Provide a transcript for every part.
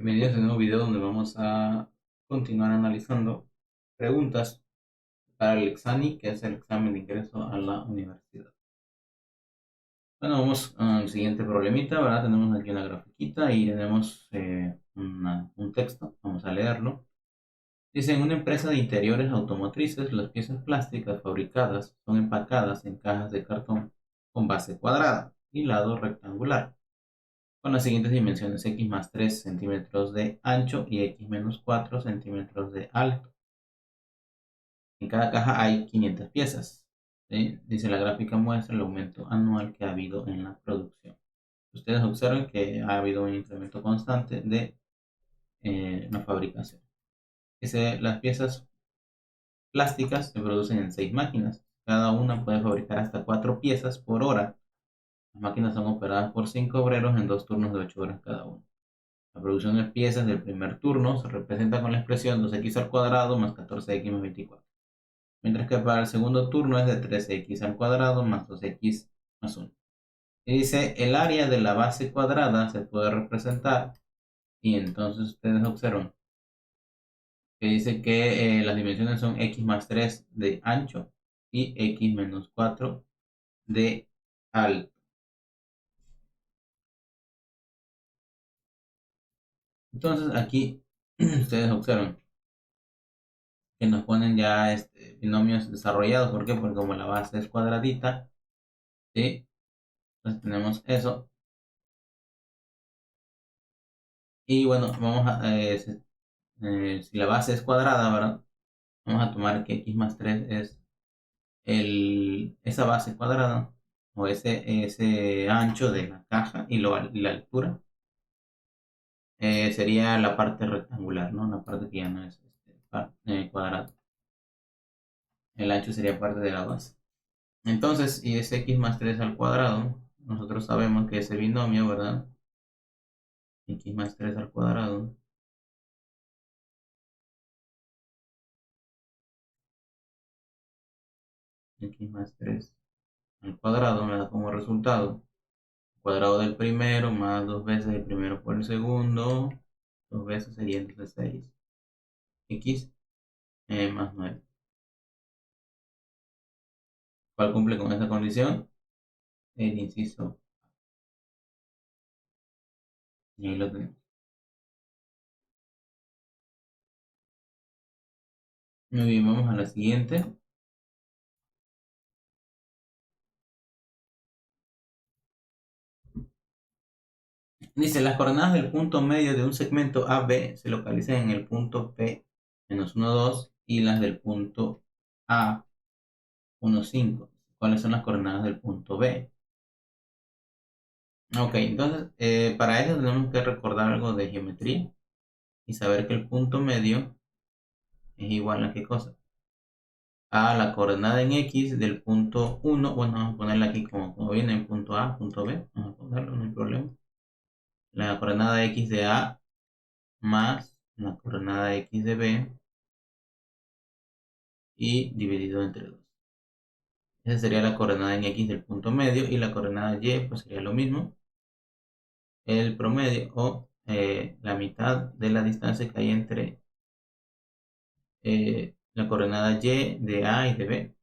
Bienvenidos a un nuevo video donde vamos a continuar analizando preguntas para el examen, que es el examen de ingreso a la universidad. Bueno, vamos al siguiente problemita, ¿verdad? Tenemos aquí una grafiquita y tenemos un texto. Vamos a leerlo. Dice, en una empresa de interiores automotrices, las piezas plásticas fabricadas son empacadas en cajas de cartón con base cuadrada y lado rectangular, con las siguientes dimensiones: x más 3 centímetros de ancho y x menos 4 centímetros de alto. En cada caja hay 500 piezas. ¿Sí? Dice, la gráfica muestra el aumento anual que ha habido en la producción. Ustedes observan que ha habido un incremento constante de la fabricación. Dice, las piezas plásticas se producen en 6 máquinas. Cada una puede fabricar hasta 4 piezas por hora. Las máquinas son operadas por 5 obreros en 2 turnos de 8 horas cada uno. La producción de piezas del primer turno se representa con la expresión 2x al cuadrado más 14x más 24. Mientras que para el segundo turno es de 13x al cuadrado más 2x más 1. Y dice, el área de la base cuadrada se puede representar. Y entonces ustedes observan que dice que las dimensiones son x más 3 de ancho y x menos 4 de alto. Entonces aquí ustedes observan que nos ponen ya binomios desarrollados. ¿Por qué? Porque como la base es cuadradita, ¿sí? Entonces tenemos eso. Y bueno, vamos si la base es cuadrada, ¿verdad? Vamos a tomar que x más 3 es esa base cuadrada o ese ancho de la caja y la altura. Sería la parte rectangular, ¿no? La parte que ya no es cuadrada. El ancho sería parte de la base. Entonces, y es x más 3 al cuadrado, nosotros sabemos que ese binomio, ¿verdad? X más 3 al cuadrado x más 3 al cuadrado me da como resultado cuadrado del primero más 2 veces el primero por el segundo, 2 veces sería entonces 6 x más 9. ¿Cuál cumple con esta condición? El inciso. Y ahí lo tenemos. Muy bien, vamos a la siguiente. Dice, las coordenadas del punto medio de un segmento AB se localizan en el punto P menos 1, 2 y las del punto A 1, 5. ¿Cuáles son las coordenadas del punto B? Ok, entonces para eso tenemos que recordar algo de geometría y saber que el punto medio es igual a qué cosa. A la coordenada en X del punto 1. Bueno, vamos a ponerla aquí como viene en punto A, punto B. Vamos a ponerlo, no hay problema. La coordenada X de A más la coordenada X de B y dividido entre 2. Esa sería la coordenada en X del punto medio y la coordenada Y pues sería lo mismo. El promedio o la mitad de la distancia que hay entre la coordenada Y de A y de B.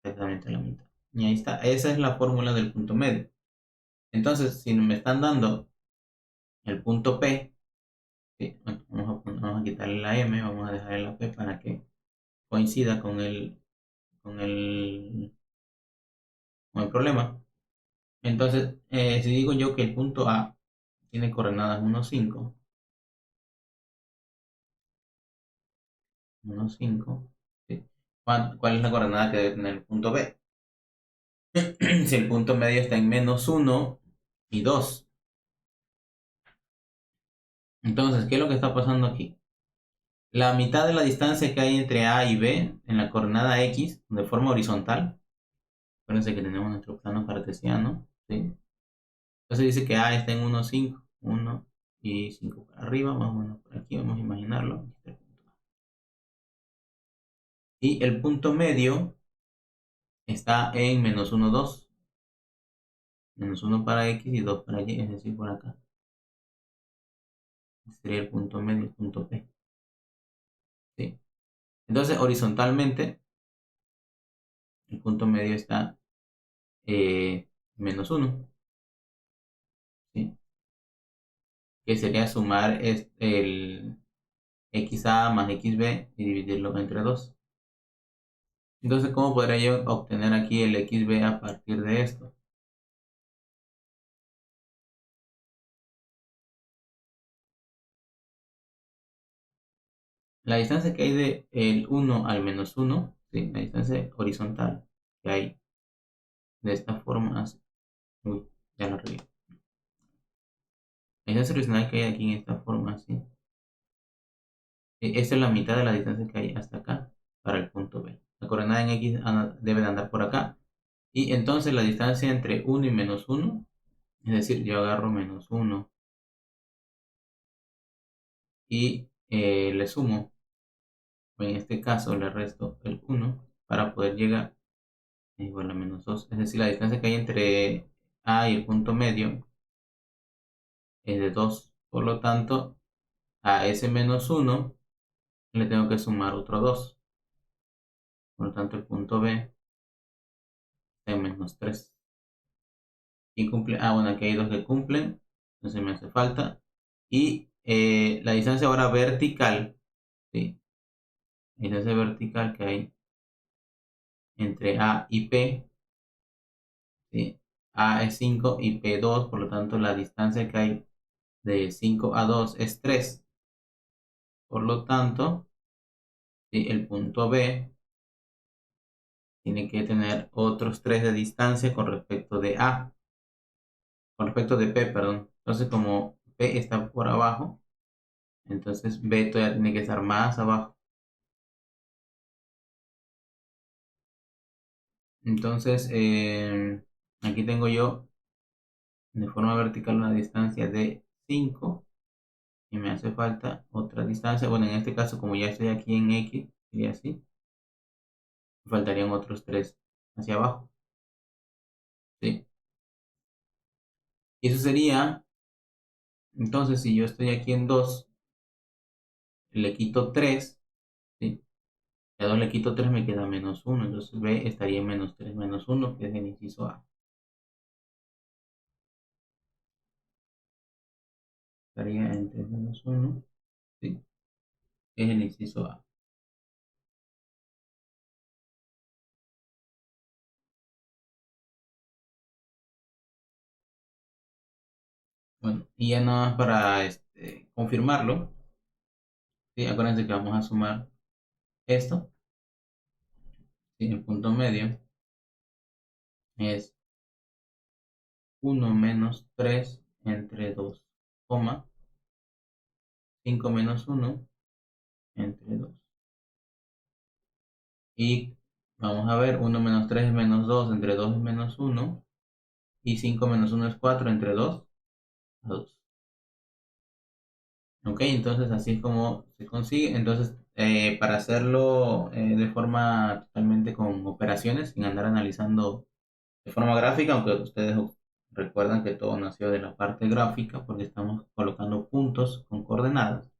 Exactamente la mitad. Y ahí está. Esa es la fórmula del punto medio. Entonces, si me están dando el punto P, ¿sí? Vamos a quitarle la M, vamos a dejarle la P para que coincida con el, con el problema. Entonces, si digo yo que el punto A tiene coordenadas 1, 5, 1, 5, ¿sí? ¿Cuál es la coordenada que debe tener el punto B? Si el punto medio está en menos 1 y 2. Entonces, ¿qué es lo que está pasando aquí? La mitad de la distancia que hay entre A y B en la coordenada X de forma horizontal. Acuérdense que tenemos nuestro plano cartesiano, ¿sí? Entonces dice que A está en 1, 5, 1 y 5 para arriba, más o menos por aquí, vamos a imaginarlo. Y el punto medio está en menos 1, 2. Menos 1 para X y 2 para Y, es decir, por acá. sería el punto medio, el punto P. ¿Sí? Entonces, horizontalmente, el punto medio está -1. ¿Sí? Que sería sumar el XA más XB y dividirlo entre 2. Entonces, ¿cómo podría yo obtener aquí el XB a partir de esto? La distancia que hay de el 1 al -1, ¿sí? La distancia horizontal que hay de esta forma, así. Uy, ya lo reví. La distancia horizontal que hay aquí en esta forma, así. Esta es la mitad de la distancia que hay hasta acá para el punto B. La coordenada en X debe de andar por acá. Y entonces la distancia entre 1 y -1, es decir, yo agarro -1 y le sumo, o en este caso le resto el 1 para poder llegar igual a -2. Es decir, la distancia que hay entre A y el punto medio es de 2. Por lo tanto, a ese -1 le tengo que sumar otro 2. Por lo tanto, el punto B es -3. Y cumple, bueno, aquí hay dos que cumplen, entonces me hace falta. Y la distancia ahora vertical, ¿sí? La distancia vertical que hay entre A y P, ¿sí? A es 5 y P 2, por lo tanto la distancia que hay de 5 a 2 es 3. Por lo tanto, ¿sí? El punto B tiene que tener otros 3 de distancia con respecto de A, con respecto de P, perdón. Entonces, como P está por abajo, entonces B todavía tiene que estar más abajo. Entonces, aquí tengo yo de forma vertical una distancia de 5 y me hace falta otra distancia. Bueno, en este caso, como ya estoy aquí en X, sería así, me faltarían otros 3 hacia abajo. ¿Sí? Y eso sería, entonces, si yo estoy aquí en 2, le quito 3, ¿sí? A 2 le quito 3, me queda -1. Entonces B estaría en -3 -1, que es el inciso A. Estaría entre -1, ¿sí? Que es el inciso A. Bueno, y ya nada más para confirmarlo, ¿sí? Acuérdense que vamos a sumar esto, ¿sí? El punto medio es 1 menos 3 entre 2, 5 menos 1 entre 2. Y vamos a ver, 1 menos 3 es -2, entre 2 es -1. Y 5 menos 1 es 4, entre 2 a 2. Ok, entonces así es como se consigue. Entonces, para hacerlo de forma totalmente con operaciones, sin andar analizando de forma gráfica, aunque ustedes recuerdan que todo nació de la parte gráfica porque estamos colocando puntos con coordenadas.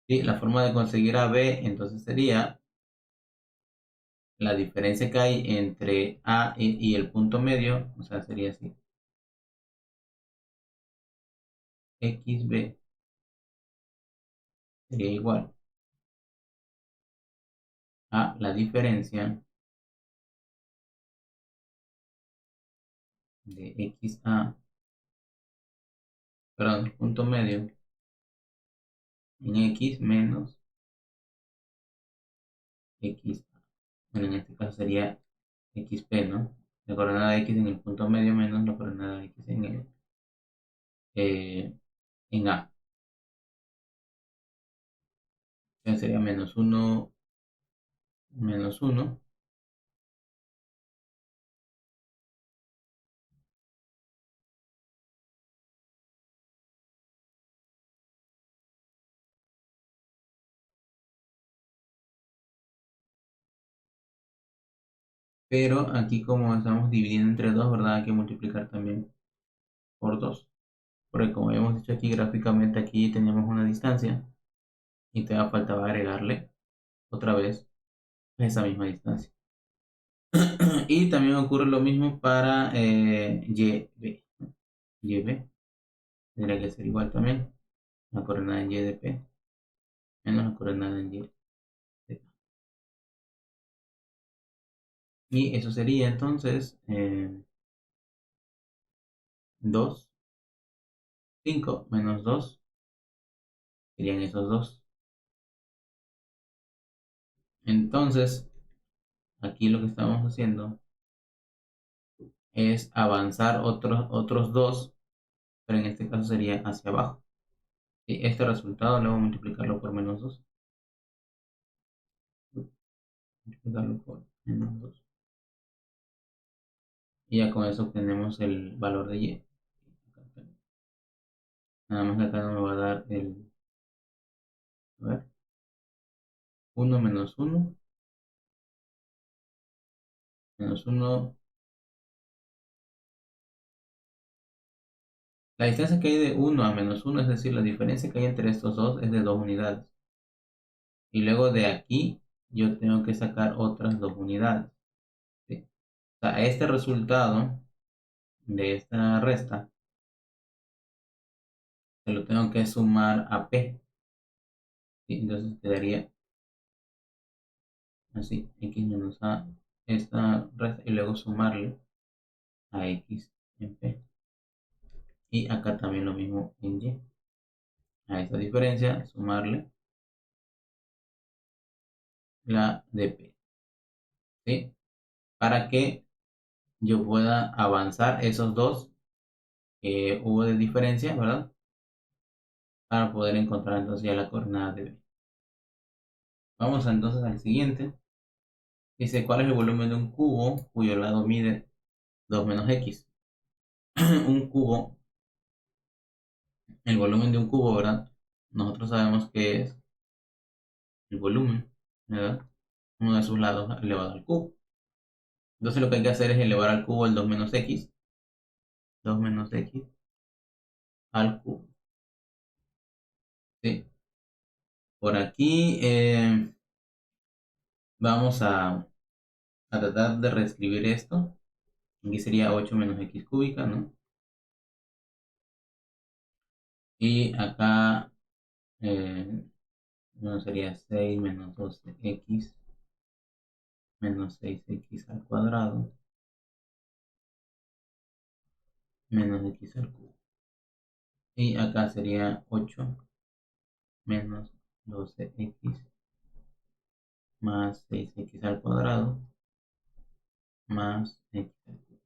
¿Sí? La forma de conseguir a B entonces sería la diferencia que hay entre A y el punto medio, o sea, sería así. XB sería igual a la diferencia de XA, perdón, el punto medio en X menos X. Bueno, en este caso sería XP, ¿no? La coordenada X en el punto medio menos la coordenada X eh, en A. Entonces sería menos uno. Pero aquí como estamos dividiendo entre 2, ¿verdad? Hay que multiplicar también por 2. porque como habíamos dicho aquí gráficamente, aquí teníamos una distancia y todavía faltaba agregarle otra vez esa misma distancia. Y también ocurre lo mismo para YB. YB tendría que ser igual también. La coordenada en Y de P menos la coordenada en Y de K. Y eso sería entonces 2, 5 menos 2 serían esos dos. Entonces, aquí lo que estamos haciendo es avanzar otros dos, pero en este caso sería hacia abajo. Y este resultado luego multiplicarlo por menos 2. Multiplicarlo por menos 2. Y ya con eso obtenemos el valor de Y. Nada más que acá no me va a dar a ver, 1 menos 1, menos 1. La distancia que hay de 1 a menos 1, es decir, la diferencia que hay entre estos dos es de 2 unidades. Y luego de aquí yo tengo que sacar otras 2 unidades. ¿Sí? O sea, este resultado de esta resta se lo tengo que sumar a P. ¿Sí? Entonces quedaría así, X menos A, esta resta, y luego sumarle a X en P. Y acá también lo mismo en Y. A esta diferencia sumarle la de P. ¿Sí? Para que yo pueda avanzar esos dos que hubo de diferencia, ¿verdad? Para poder encontrar entonces ya la coordenada de B. Vamos entonces al siguiente. Dice, ¿cuál es el volumen de un cubo cuyo lado mide 2 menos X? Un cubo, el volumen de un cubo, ¿verdad? Nosotros sabemos que es el volumen, ¿verdad? Uno de sus lados elevado al cubo. Entonces lo que hay que hacer es elevar al cubo el 2 menos X, 2 menos X al cubo. ¿Sí? Por aquí vamos a tratar de reescribir esto. Aquí sería 8 menos X cúbica, ¿no? Y acá bueno, sería 6 menos 12X menos 6X al cuadrado menos X al cubo. Y acá sería 8 menos 12X más 6X al cuadrado más X al cubo.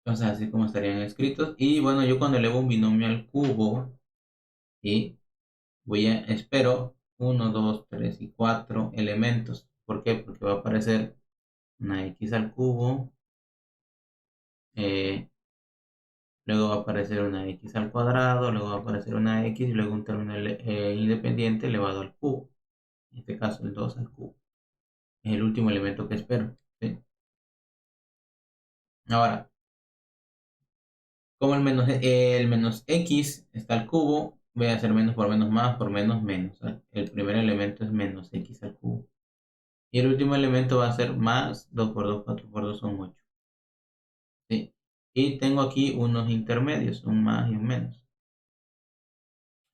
Entonces así como estarían escritos. Y bueno, yo cuando elevo un binomio al cubo, y espero 1, 2, 3 y 4 elementos. ¿Por qué? Porque va a aparecer una X al cubo, eh, luego va a aparecer una X al cuadrado, luego va a aparecer una X y luego un término independiente elevado al cubo. En este caso el 2 al cubo. Es el último elemento que espero. ¿Sí? Ahora, como el menos X está al cubo, voy a hacer menos por menos más por menos menos. ¿Sí? El primer elemento es menos X al cubo. Y el último elemento va a ser más 2 por 2, 4 por 2 son 8. ¿Sí? Y tengo aquí unos intermedios, un más y un menos.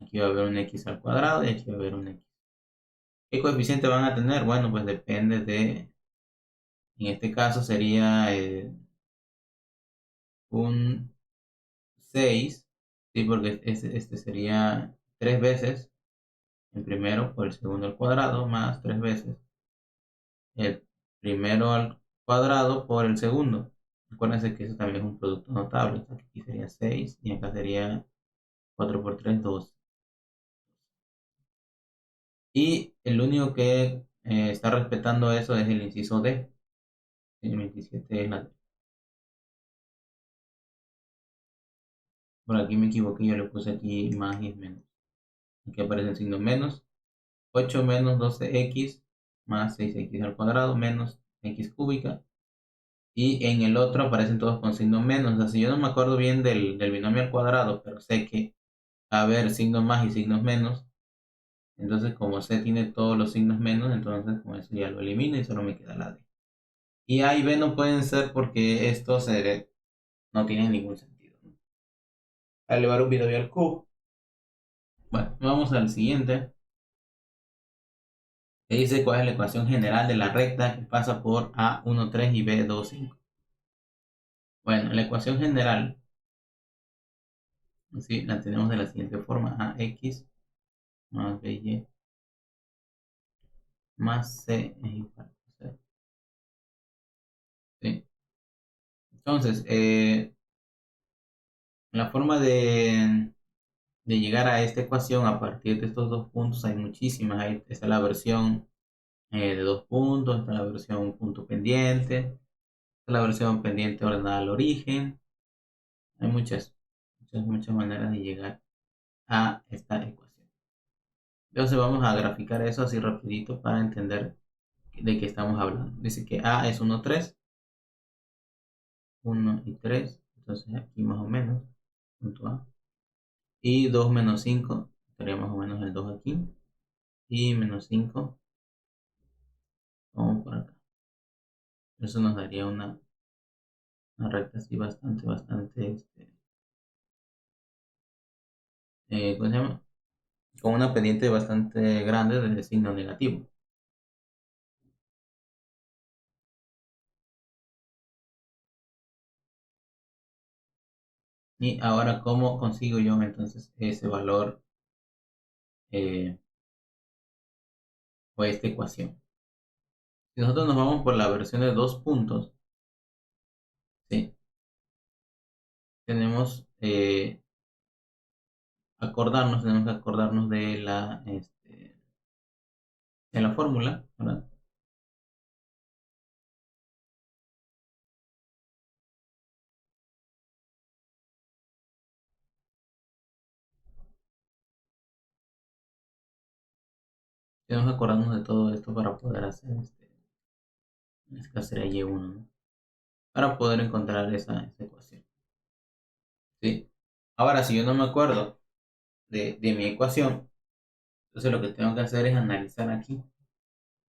Aquí va a haber un X al cuadrado y aquí va a haber un X. ¿Qué coeficiente van a tener? Bueno, pues depende en este caso sería un 6, ¿sí? Porque este sería 3 veces el primero por el segundo al cuadrado, más 3 veces el primero al cuadrado por el segundo. Acuérdense que eso también es un producto notable. Aquí sería 6 y acá sería 4 por 3, 2. Y el único que está respetando eso es el inciso D. El 27 es la D. Por aquí me equivoqué, yo le puse aquí más y es menos. Aquí aparece el signo menos. 8 menos 12X más 6X al cuadrado menos X cúbica. y en el otro aparecen todos con signo menos. O sea, si yo no me acuerdo bien del binomio al cuadrado, pero sé que va a haber signos más y signos menos, entonces como C tiene todos los signos menos, entonces con eso ya lo elimino y solo me queda la D. Y A y B no pueden ser porque estos no tienen ningún sentido, ¿no? Al elevar un binomio al cubo. Bueno, vamos al siguiente. Que dice cuál es la ecuación general de la recta que pasa por A13 y B25. Bueno, la ecuación general, ¿sí? La tenemos de la siguiente forma: AX más BY más C es igual a 0. ¿Sí? Entonces, la forma de llegar a esta ecuación a partir de estos dos puntos hay muchísimas. Ahí está la versión de dos puntos, está la versión punto pendiente, está la versión pendiente ordenada al origen. Hay muchas maneras de llegar a esta ecuación. Entonces vamos a graficar eso así rapidito para entender de qué estamos hablando. Dice que A es 1, 3, 1 y 3, entonces aquí más o menos, punto A. Y 2 menos 5, estaría más o menos el 2 aquí. Y menos 5, vamos por acá. Eso nos daría una recta así bastante, ¿cómo se llama? Con una pendiente bastante grande del signo negativo. Y ahora, ¿cómo consigo yo entonces ese valor eh, o esta ecuación? Si nosotros nos vamos por la versión de dos puntos, ¿sí? Tenemos que acordarnos de la fórmula, ¿verdad? Tenemos que acordarnos de todo esto para poder hacer en este caso sería Y1, ¿no? Para poder encontrar esa ecuación, ¿sí? Ahora, si yo no me acuerdo de mi ecuación, entonces lo que tengo que hacer es analizar aquí.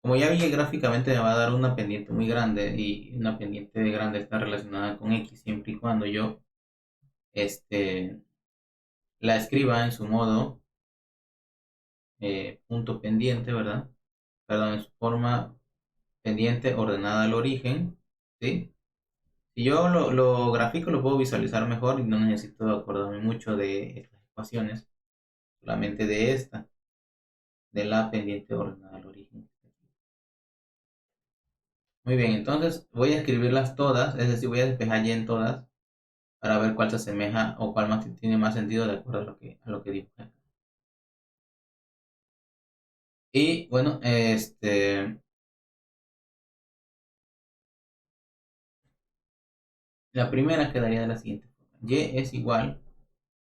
Como ya vi gráficamente me va a dar una pendiente muy grande y una pendiente grande está relacionada con X siempre y cuando yo este, la escriba en su modo punto pendiente, ¿verdad? Perdón, en su forma pendiente ordenada al origen, ¿sí? Si yo lo grafico lo puedo visualizar mejor y no necesito acordarme mucho de estas ecuaciones, solamente de esta, de la pendiente ordenada al origen. Muy bien, entonces voy a escribirlas todas, es decir, voy a despejar Y en todas para ver cuál se asemeja o cuál más tiene más sentido de acuerdo a lo que digo. Y bueno, la primera quedaría de la siguiente forma: Y es igual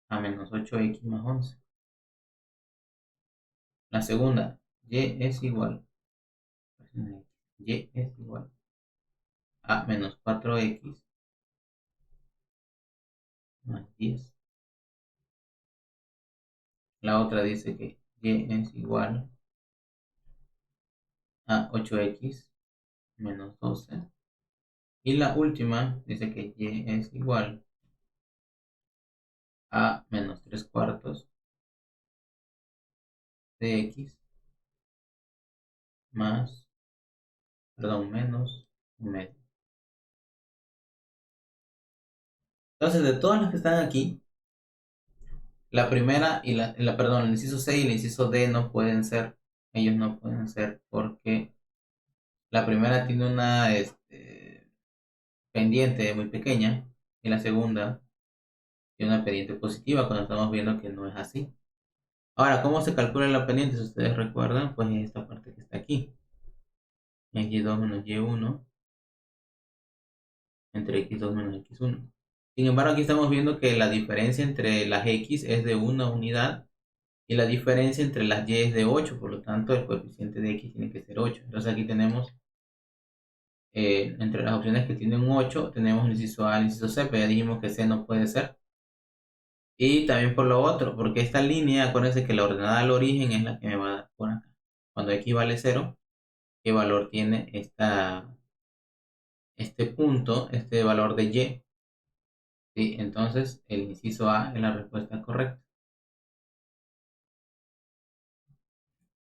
a menos 8x más 11. La segunda, Y es igual a menos 4x más 10. La otra dice que Y es igual a 8x menos 12. Y la última dice que Y es igual a menos 3 cuartos de X más, perdón, menos un medio. Entonces, de todas las que están aquí, la primera y perdón, el inciso C y el inciso D no pueden ser. Ellos no pueden ser porque la primera tiene una pendiente muy pequeña y la segunda tiene una pendiente positiva cuando estamos viendo que no es así. Ahora, ¿cómo se calcula la pendiente? Si ustedes recuerdan, pues es esta parte que está aquí. Es Y2 menos Y1 entre X2 menos X1. Sin embargo, aquí estamos viendo que la diferencia entre las X es de una unidad y la diferencia entre las Y es de 8, por lo tanto el coeficiente de X tiene que ser 8. Entonces aquí tenemos entre las opciones que tienen un 8 tenemos el inciso A, el inciso C, pero ya dijimos que C no puede ser. Y también por lo otro, porque esta línea, acuérdense que la ordenada al origen es la que me va a dar por acá. Cuando x vale 0, ¿qué valor tiene este punto, este valor de y? ¿Sí? Entonces, el inciso A es la respuesta correcta.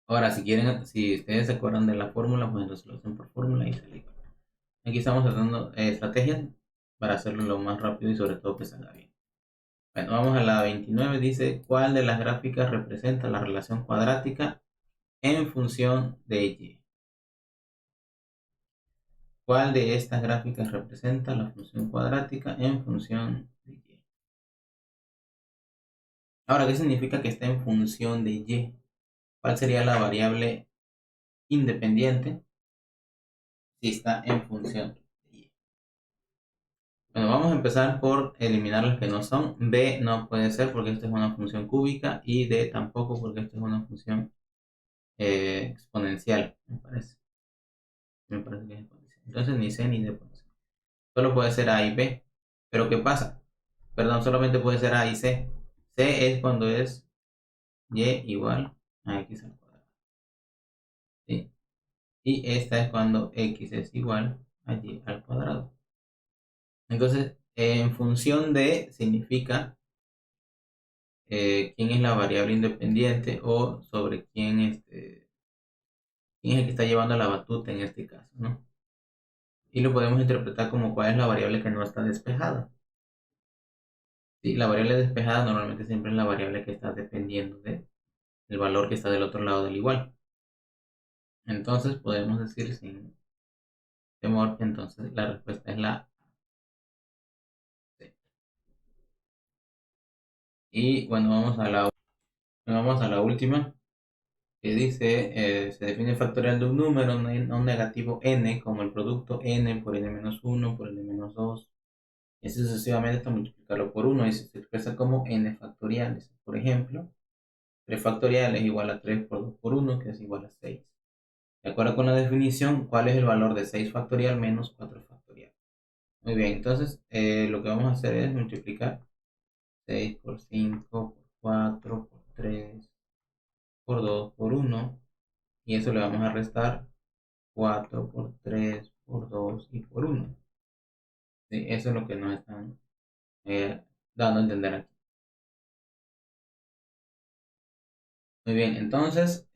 Ahora, si quieren, si ustedes se acuerdan de la fórmula, pues entonces lo hacen por fórmula y sale igual. Aquí estamos tratando estrategias para hacerlo lo más rápido y sobre todo que salga bien. Bueno, vamos a la 29. Dice, ¿cuál de las gráficas representa la relación cuadrática en función de y? ¿Cuál de estas gráficas representa la función cuadrática en función de y? Ahora, ¿qué significa que está en función de y? ¿Cuál sería la variable independiente si está en función de y? Bueno, vamos a empezar por eliminar las que no son. B no puede ser porque esta es una función cúbica y D tampoco porque esta es una función exponencial, me parece. Me parece que es exponencial. Entonces ni C ni D puede ser. Solo puede ser A y B. Pero ¿qué pasa? Perdón, solamente puede ser A y C. C es cuando es y igual a x al cuadrado. ¿Sí? Y esta es cuando x es igual a y al cuadrado. Entonces, en función de significa quién es la variable independiente o sobre quién es el que está llevando la batuta en este caso, ¿no? Y lo podemos interpretar como cuál es la variable que no está despejada. Sí, la variable despejada normalmente siempre es la variable que está dependiendo del valor que está del otro lado del igual. Entonces podemos decir sin temor que entonces la respuesta es la C. Y bueno, vamos a la última, que dice, se define el factorial de un número, un negativo n, como el producto n por n-1 por n-2, y así sucesivamente hasta multiplicarlo por 1, y se expresa como n factoriales. Por ejemplo, 3 factoriales es igual a 3 por 2 por 1, que es igual a 6. De acuerdo con la definición, ¿cuál es el valor de 6 factorial menos 4 factorial? Muy bien, entonces lo que vamos a hacer es multiplicar 6 por 5 por 4 por 3 por 2 por 1, y eso le vamos a restar 4 por 3 por 2 y por 1. Sí, eso es lo que nos están dando a entender aquí. Muy bien, entonces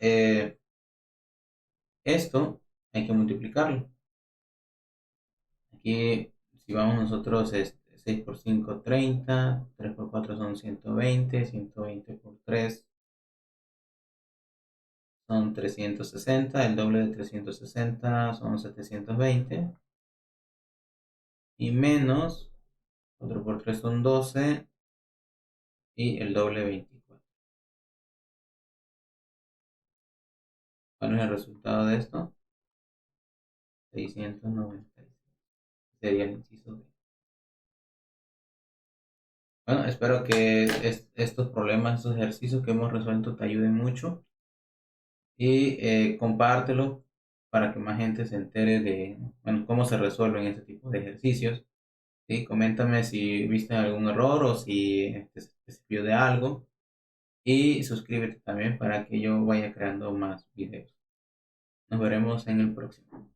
esto hay que multiplicarlo. Aquí, si vamos nosotros, 6 por 5, 30, 3 por 4 son 120, 120 por 3 son 360, el doble de 360 son 720, y menos 4 por 3 son 12, y el doble 24. ¿Cuál es el resultado de esto? 696. Sería el inciso D. Bueno, espero que estos problemas, estos ejercicios que hemos resuelto te ayuden mucho, y compártelo para que más gente se entere de, bueno, cómo se resuelven este tipo de ejercicios. ¿Sí? Coméntame si viste algún error o si te sirvió de algo, y suscríbete también para que yo vaya creando más videos. Nos veremos en el próximo.